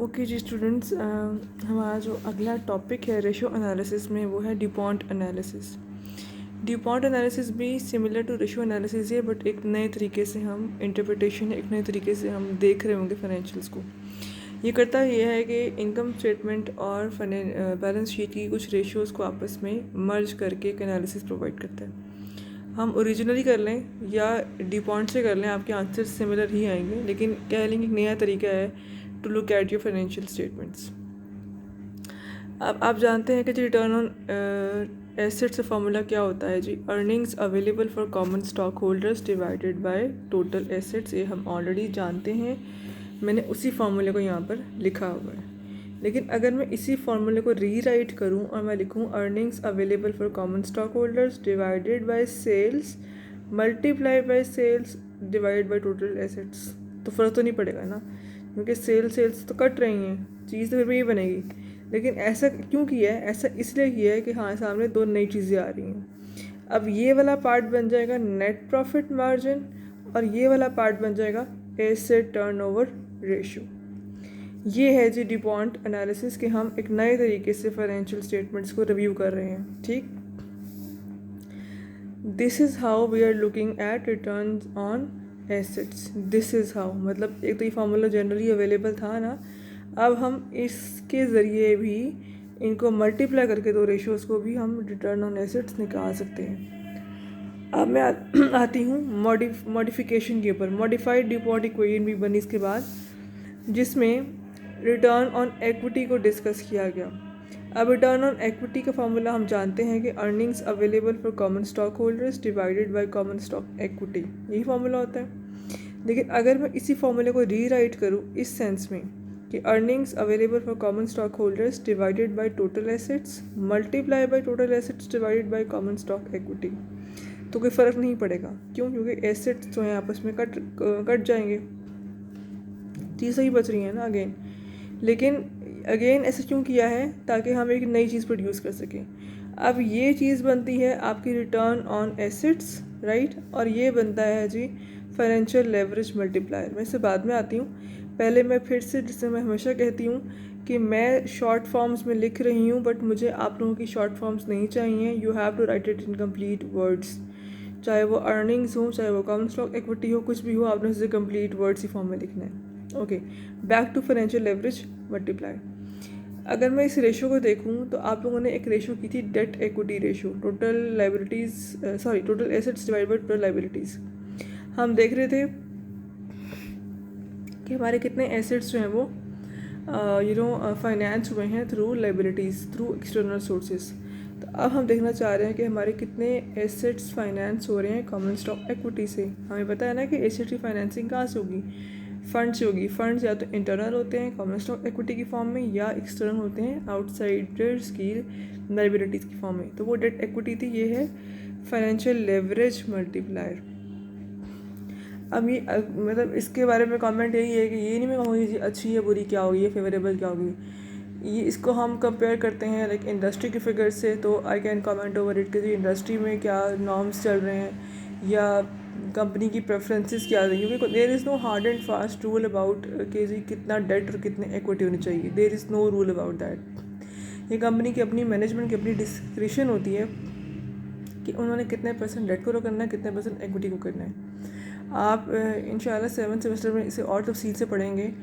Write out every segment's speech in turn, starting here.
Okay जी students, हमारा जो अगला टॉपिक है रेशो एनालिसिस में वो है ड्यूपॉन्ट एनालिसिस। ड्यूपॉन्ट एनालिसिस भी सिमिलर टू रेशो एनालिसिस है, बट एक नए तरीके से हम इंटरप्रिटेशन, एक नए तरीके से हम देख रहे होंगे फाइनेंशियल्स को। ये करता ये है कि इनकम स्टेटमेंट और बैलेंस शीट की कुछ रेशियोज़ को आपस में मर्ज करके एक एनालिसिस प्रोवाइड करता है। हम ओरिजिनली कर लें या ड्यूपॉन्ट से कर लें, आपके आंसर सिमिलर ही आएंगे, लेकिन कह लेंगे एक नया तरीका है to look at your financial statements. अब आप जानते हैं कि जी रिटर्न ऑन एसेट्स का फार्मूला क्या होता है जी, earnings available for common stock holders divided by total assets. ये हम ऑलरेडी जानते हैं, मैंने उसी फार्मूले को यहाँ पर लिखा हुआ है। लेकिन अगर मैं इसी फार्मूले को रीराइट करूँ और मैं लिखूँ earnings available for common stock holders divided by sales multiply by sales divided by total assets, तो फ़र्क तो नहीं पड़ेगा ना, क्योंकि सेल्स तो कट रही हैं, चीज़ तो फिर भी ये बनेगी। लेकिन ऐसा क्यों किया है? ऐसा इसलिए किया है कि हाँ, सामने दो नई चीज़ें आ रही हैं। अब ये वाला पार्ट बन जाएगा नेट प्रॉफिट मार्जिन और ये वाला पार्ट बन जाएगा एसेट टर्नओवर रेशियो। ये है जी ड्यूपॉन्ट एनालिसिस कि हम एक नए तरीके से फाइनेंशियल स्टेटमेंट्स को रिव्यू कर रहे हैं। ठीक, this is how we are looking at return on assets. This is how मतलब एक तो ये फार्मूला जनरली अवेलेबल था ना, अब हम इसके ज़रिए भी इनको मल्टीप्लाई करके दो रेशियोज़ को भी हम रिटर्न ऑन एसेट्स निकाल सकते हैं। अब मैं आती हूँ मॉडिफिकेशन के ऊपर। मॉडिफाइड ड्यूपॉन्ट इक्वेशन भी बनी इसके बाद, जिसमें रिटर्न ऑन एक्विटी को डिस्कस किया गया। अब रिटर्न ऑन एक्विटी का फार्मूला हम जानते हैं कि earnings available for common stock holders divided by common stock equity, यही फार्मूला होता है। लेकिन अगर मैं इसी फार्मूले को रीराइट करूँ इस सेंस में कि earnings available for common stock holders divided by total assets multiply by total assets divided by common stock equity, तो कोई फ़र्क नहीं पड़ेगा। क्यों? क्योंकि एसेट्स जो हैं आपस में कट जाएंगे, चीज़ सही बच रही है ना अगेन। लेकिन अगेन ऐसा क्यों किया है? ताकि हम एक नई चीज़ प्रोड्यूस कर सकें। अब ये चीज़ बनती है आपकी रिटर्न ऑन एसेट्स, राइट, और ये बनता है जी फाइनेंशियल लेवरेज मल्टीप्लायर। मैं इससे बाद में आती हूँ, पहले मैं फिर से, जिससे मैं हमेशा कहती हूँ कि मैं शॉर्ट फॉर्म्स में लिख रही हूँ, बट मुझे आप लोगों की शॉर्ट फॉर्म्स नहीं चाहिए। You have to write it in complete words, चाहे वो अर्निंग्स हो, चाहे वो कॉमन स्टॉक इक्विटी हो, कुछ भी हो, आपने उसे कंप्लीट वर्ड्स ही फॉर्म में लिखना है। Okay, back to financial leverage multiply. अगर मैं इस रेशो को देखूं तो आप लोगों ने एक रेशो की थी debt equity ratio, total assets divide by total liabilities. हम देख रहे थे कि हमारे कितने एसेट्स जो हैं वो फाइनेंस हुए हैं through liabilities, through external sources. तो अब हम देखना चाह रहे हैं कि हमारे कितने एसेट्स फाइनेंस हो रहे हैं कॉमन स्टॉक एक्विटी से। हमें पता है ना कि एसेट की फाइनेंसिंग कहाँ से होगी? फंड से होगी। फंड्स या तो इंटरनल होते हैं कॉमन स्टॉक एक्विटी की फॉर्म में, या एक्सटर्नल होते हैं आउटसाइडर्स की लाइबिलिटीज़ की फॉर्म में। तो वो डेट एक्विटी थी, ये है फाइनेंशियल लेवरेज मल्टीप्लायर। अब ये मतलब इसके बारे में कमेंट यही है कि ये नहीं मैं कहूँगी जी अच्छी है बुरी क्या होगी, ये फेवरेबल क्या होगी। ये इसको हम कंपेयर करते हैं लाइक इंडस्ट्री के फिगर से, तो I can comment over it कि जी इंडस्ट्री में क्या नॉर्म्स चल रहे हैं या कंपनी की प्रेफरेंसेस क्या रही हैं। क्योंकि there is no hard and fast rule about कि जी कितना डेट और कितने इक्विटी होनी चाहिए। There is no rule about that. ये कंपनी की अपनी मैनेजमेंट की अपनी डिस्क्रिप्शन होती है कि उन्होंने कितने परसेंट डेट को करना है, कितने परसेंट इक्विटी को करना है। आप इंशाल्लाह 7th सेमेस्टर में इसे और तफसील से पढ़ेंगे।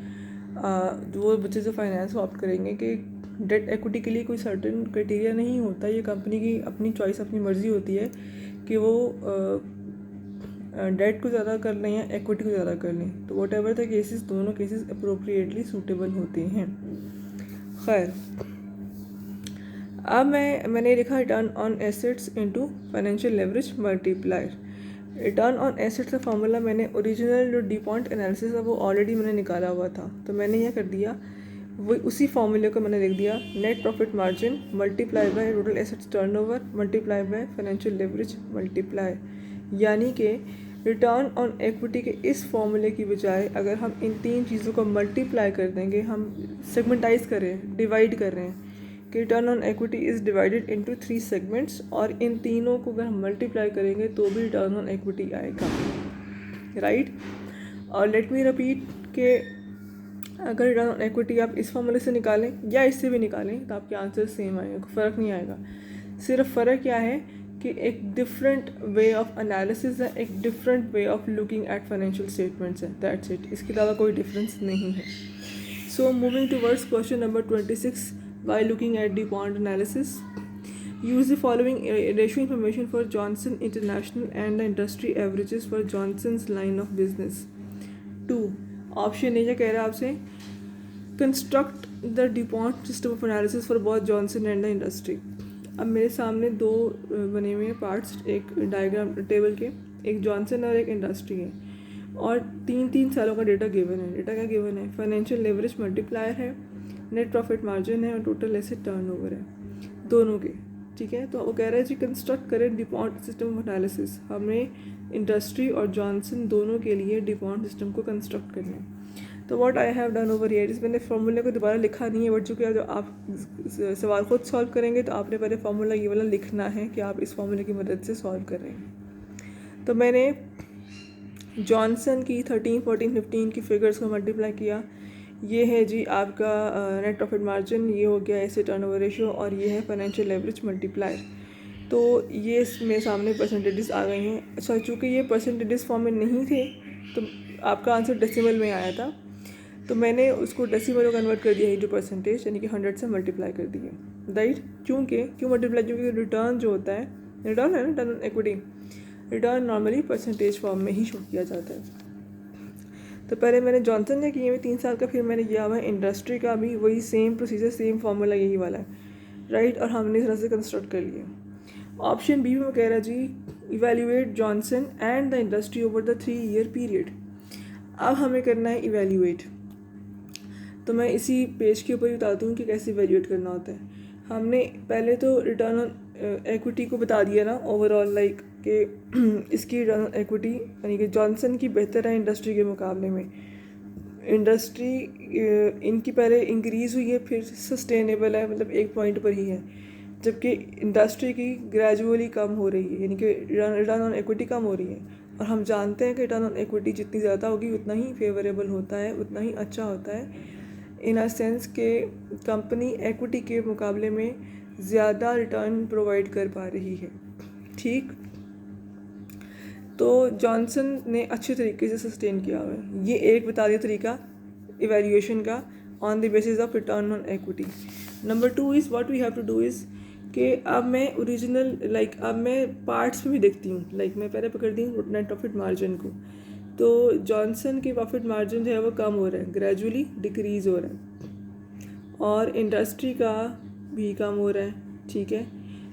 वो बच्चे जो फाइनेंस ऑप्ट करेंगे कि डेट एक्विटी के लिए कोई सर्टेन क्राइटेरिया नहीं होता। ये कंपनी की अपनी चॉइस, अपनी मर्ज़ी होती है कि वो डेट को ज़्यादा कर लें या एक्विटी को ज़्यादा कर लें। तो वट एवर द केसेस, दोनों केसेस अप्रोप्रिएटली सूटेबल होते हैं। खैर, अब मैंने लिखा return on assets into financial leverage multiplier. Return on assets का फार्मूला मैंने ओरिजिनल जो ड्यूपॉन्ट एनालिसिस है वो ऑलरेडी मैंने निकाला हुआ था, तो मैंने यह कर दिया, वो उसी फार्मूले को मैंने लिख दिया net profit margin multiply by total assets turnover multiply by financial leverage multiply. यानी कि रिटर्न ऑन एक्विटी के इस फॉर्मूले की बजाय अगर हम इन तीन चीज़ों को मल्टीप्लाई कर देंगे, हम सेगमेंटाइज कर रहे हैं, डिवाइड कर रहे हैं कि return on equity is divided into 3 segments, और इन तीनों को अगर हम मल्टीप्लाई करेंगे तो भी रिटर्न ऑन एक्विटी आएगा, राइट। और लेट मी रिपीट के अगर रिटर्न ऑन इक्विटी आप इस फॉर्मूले से निकालें या इससे भी निकालें तो आपके आंसर सेम आएगा, फ़र्क नहीं आएगा। सिर्फ फ़र्क क्या है कि एक डिफरेंट वे ऑफ एनालिसिस है, एक different way of looking at financial statements है, दैट्स इट। इसके अलावा कोई डिफरेंस नहीं है। So moving towards question number 26, by looking at the bond analysis, use the following ratio information for Johnson International and the industry averages for Johnson's line of business. 2. Option A क्या कह रहा है आपसे, construct the DuPont system of analysis for both Johnson and the industry. अब मेरे सामने दो बने हुए हैं पार्ट्स, एक डायग्राम टेबल के, एक जॉनसन और एक इंडस्ट्री है, और 3 सालों का डेटा गिवन है। डेटा क्या गिवन है, फाइनेंशियल लेवरेज मल्टीप्लायर है, नेट प्रॉफिट मार्जिन है और टोटल एसेट टर्नओवर है, दोनों के। ठीक है, तो वो कह रहे हैं जी कंस्ट्रक्ट करें डिपॉन्ट सिस्टम ऑफ एनालिसिस। हमें इंडस्ट्री और जॉनसन दोनों के लिए डिपॉन्ट सिस्टम को कंस्ट्रक्ट करना है। तो what I have done over here, मैंने फार्मूले को दोबारा लिखा नहीं है, बट चूँकि जब आप सवाल खुद सॉल्व करेंगे तो आपने पहले फार्मूला ये वाला लिखना है कि आप इस फार्मूले की मदद से सॉल्व कर रहे हैं। तो मैंने जॉनसन की 13, 14, 15 की फिगर्स को मल्टीप्लाई किया। ये है जी आपका नेट प्रॉफिट मार्जिन, ये हो गया एसेट टर्नओवर रेशियो, और ये है फाइनेंशियल लेवरेज मल्टीप्लायर। तो ये इसमें सामने परसेंटेजेस आ गई हैं। अच्छा, चूँकि ये परसेंटेजेस फॉर्म में नहीं थे तो आपका आंसर डेसिमल में आया था, तो मैंने उसको डेसिमल में कन्वर्ट कर दिया इंटू परसेंटेज, यानी कि 100 से मल्टीप्लाई कर दिए, राइट। क्यों मल्टीप्लाई, क्योंकि रिटर्न जो होता है, रिटर्न है ना, return on equity, return normally percentage form में ही शो किया जाता है। तो पहले मैंने जॉनसन ने किए हुए 3 साल का, फिर मैंने किया हुआ है इंडस्ट्री का भी, वही सेम प्रोसीजर, सेम फार्मूला यही वाला है, राइट। और हमने इस तरह से कंस्ट्रक्ट कर लिया। ऑप्शन बी में कह रहा है जी evaluate Johnson and the industry over the 3 year period. अब हमें करना है इवेल्यूएट, तो मैं इसी पेज के ऊपर ही बताती हूँ कि कैसे इवेल्यूएट करना होता है। हमने पहले तो रिटर्न ऑन इक्विटी को बता दिया ना ओवरऑल, लाइक कि इसकी रिटर्न ऑन इक्विटी यानी कि जॉनसन की बेहतर है इंडस्ट्री के मुकाबले में। इंडस्ट्री इनकी पहले इंक्रीज़ हुई है, फिर सस्टेनेबल है, मतलब एक पॉइंट पर ही है, जबकि इंडस्ट्री की ग्रेजुअली कम हो रही है, यानी कि रिटर्न ऑन इक्विटी कम हो रही है। और हम जानते हैं कि रिटर्न ऑन इक्विटी जितनी ज़्यादा होगी उतना ही फेवरेबल होता है, उतना ही अच्छा होता है, इन अ सेंस के कंपनी इक्विटी के मुकाबले में ज़्यादा रिटर्न प्रोवाइड कर पा रही है। ठीक, तो जॉनसन ने अच्छे तरीके से सस्टेन किया हुआ है। ये एक बता दिया तरीका इवैल्यूएशन का on the basis of return on equity. Number 2 is what we have to do is कि अब मैं ओरिजिनल अब मैं पार्ट्स में भी देखती हूँ, मैं पहले पकड़ती हूँ नेट प्रॉफिट मार्जिन को। तो जॉनसन के प्रॉफिट मार्जिन जो है वो कम हो रहा है, ग्रेजुअली डिक्रीज़ हो रहा है, और इंडस्ट्री का भी कम हो रहा है, ठीक है।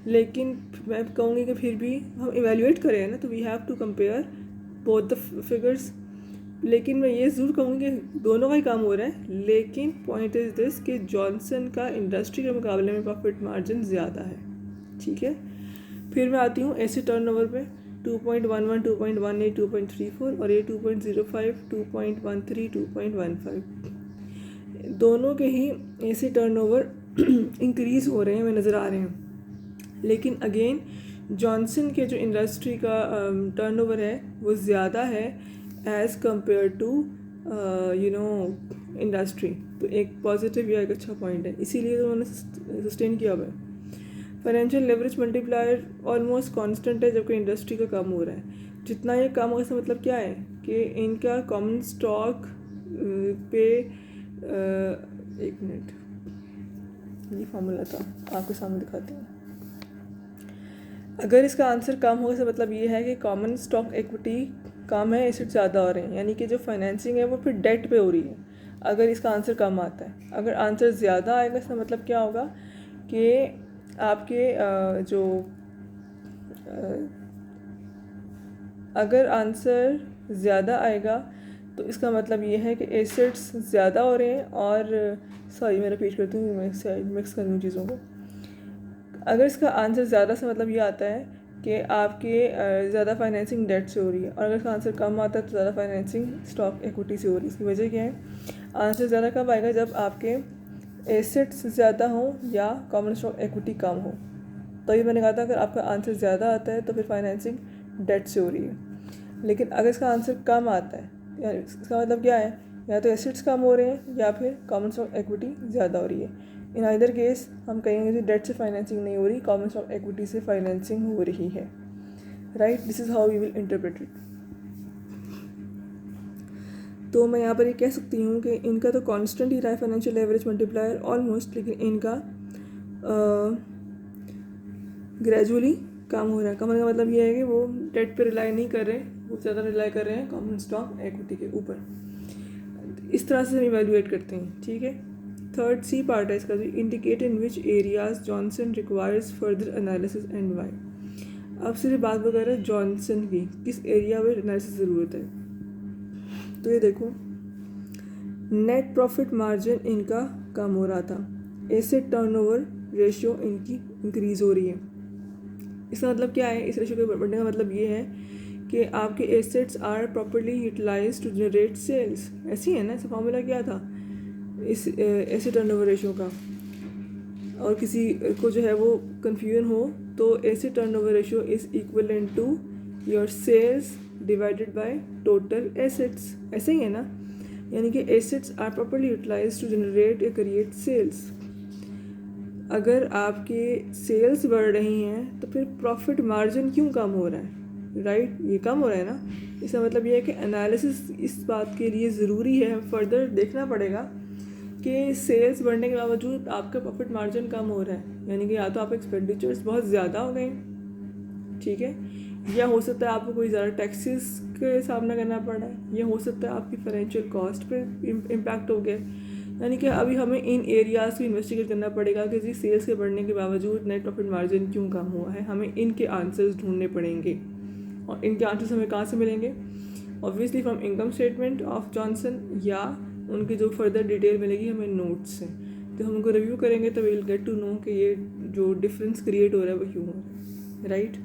लेकिन मैं कहूँगी कि फिर भी हम इवेल्यूएट करें ना, तो we have to compare both the figures. लेकिन मैं ये ज़रूर कहूँगी कि दोनों का ही काम हो रहा है, लेकिन पॉइंट इज़ दिस कि जॉनसन का इंडस्ट्री के मुकाबले में प्रॉफिट मार्जिन ज़्यादा है, ठीक है। फिर मैं आती हूँ एसेट टर्नओवर पे, 2.11, 2.18, 2.34 और ये 2.05, 2.13, 2.15, दोनों के ही एसेट टर्नओवर इंक्रीज़ हो रहे हैं, हमें नज़र आ रहे हैं। लेकिन अगेन जॉनसन के जो इंडस्ट्री का टर्नओवर है वो ज़्यादा है एज़ कम्पेयर टू इंडस्ट्री। तो एक पॉजिटिव या एक अच्छा पॉइंट है, इसीलिए तो उन्होंने सस्टेन किया हुआ है। Financial leverage multiplier almost constant है, जबकि इंडस्ट्री का कम हो रहा है। जितना ये कम हो, इसका मतलब क्या है कि इनका कॉमन स्टॉक पे एक मिनट, ये फॉर्मूला था आपके सामने दिखाते हैं। अगर इसका आंसर कम हो, इसका मतलब ये है कि कॉमन स्टॉक इक्विटी कम है, एसेट ज़्यादा हो रहे हैं, यानी कि जो फाइनेंसिंग है वो फिर डेट पे हो रही है अगर इसका आंसर कम आता है। अगर आंसर ज़्यादा आएगा, इसका मतलब क्या होगा कि आपके अगर आंसर ज़्यादा आएगा तो इसका मतलब ये है कि एसेट्स ज़्यादा हो रहे हैं, और सॉरी मैं रिपीट करती हूँ, मिक्स कर दूँ चीज़ों को। अगर इसका आंसर ज़्यादा से मतलब ये आता है कि आपके ज़्यादा फाइनेंसिंग डेट से हो रही है, और अगर इसका आंसर कम आता है तो ज़्यादा फाइनेंसिंग स्टॉक इक्विटी से हो रही है। इसकी वजह क्या है, आंसर ज़्यादा कब आएगा, जब आपके एसेट्स ज़्यादा हों या कॉमन स्टॉक इक्विटी कम हो। तो ये मैंने कहा था, अगर आपका आंसर ज़्यादा आता है तो फिर फाइनेंसिंग डेट से हो रही है। लेकिन अगर इसका आंसर कम आता है, यानी इसका मतलब क्या है, या तो एसेट्स कम हो रहे हैं या फिर कॉमन स्टॉक इक्विटी ज़्यादा हो रही है। इन आइदर केस हम कहेंगे कि डेट से फाइनेंसिंग नहीं हो रही, कॉमन स्टॉक इक्विटी से फाइनेंसिंग हो रही है, right. This is how we will interpret it. तो मैं यहाँ पर ये कह सकती हूँ कि इनका तो कांस्टेंट ही रहा है फाइनेंशियल एवरेज मल्टीप्लायर ऑलमोस्ट, लेकिन इनका ग्रेजुअली कम हो रहा है। कम होने का मतलब ये है कि वो डेट पे रिलाई नहीं कर रहे, वो ज़्यादा रिलाई कर रहे हैं कॉमन स्टॉक इक्विटी के ऊपर। इस तरह से हम इवेल्युएट करते हैं, ठीक है। थर्ड सी पार्ट है इसका, indicate in which areas Johnson requires further analysis and why. अब सिर्फ बात वगैरह जॉनसन की, किस एरिया में एनालिसिस ज़रूरत है। तो ये देखो, नेट प्रॉफिट मार्जिन इनका कम हो रहा था, एसेट टर्नओवर रेशियो इनकी इंक्रीज़ हो रही है। इसका मतलब क्या है, इस रेशियो के बढ़ने का मतलब ये है कि आपके assets are properly utilize to generate sales. ऐसी है ना, इसका फॉर्मूला क्या था इस एसेट टर्नओवर रेशियो का। और किसी को जो है वो कन्फ्यूजन हो तो asset turnover ratio is equivalent to your sales divided by total assets. ऐसे ही है ना, यानी कि assets are properly utilize to generate या क्रिएट सेल्स। अगर आपके सेल्स बढ़ रही हैं तो फिर प्रॉफिट मार्जिन क्यों कम हो रहा है, राइट। ये कम हो रहा है ना, इसका मतलब ये है कि एनालिसिस इस बात के लिए ज़रूरी है, फर्दर देखना पड़ेगा कि सेल्स बढ़ने के बावजूद आपका प्रॉफिट मार्जिन कम हो रहा है, यानी कि या तो आप एक्सपेंडिचर्स बहुत ज़्यादा हो गए, ठीक है, या हो सकता है आपको कोई ज़्यादा टैक्सेस का सामना करना पड़ा है, या हो सकता है आपकी फाइनेंशियल कॉस्ट पे इम्पैक्ट हो गया। यानी कि अभी हमें इन एरियाज़ को इन्वेस्टिगेट करना पड़ेगा कि जी सेल्स के बढ़ने के बावजूद नेट प्रॉफिट मार्जिन क्यों कम हुआ है। हमें इनके आंसर्स ढूंढने पड़ेंगे, और इनके आंसर्स हमें कहाँ से मिलेंगे, obviously from income statement of Johnson, या उनकी जो फर्दर डिटेल मिलेगी हमें नोट्स से। तो हम उनको रिव्यू करेंगे तो we will get to know कि ये जो डिफरेंस क्रिएट हो रहा है वो क्यों हो रहा है, राइट।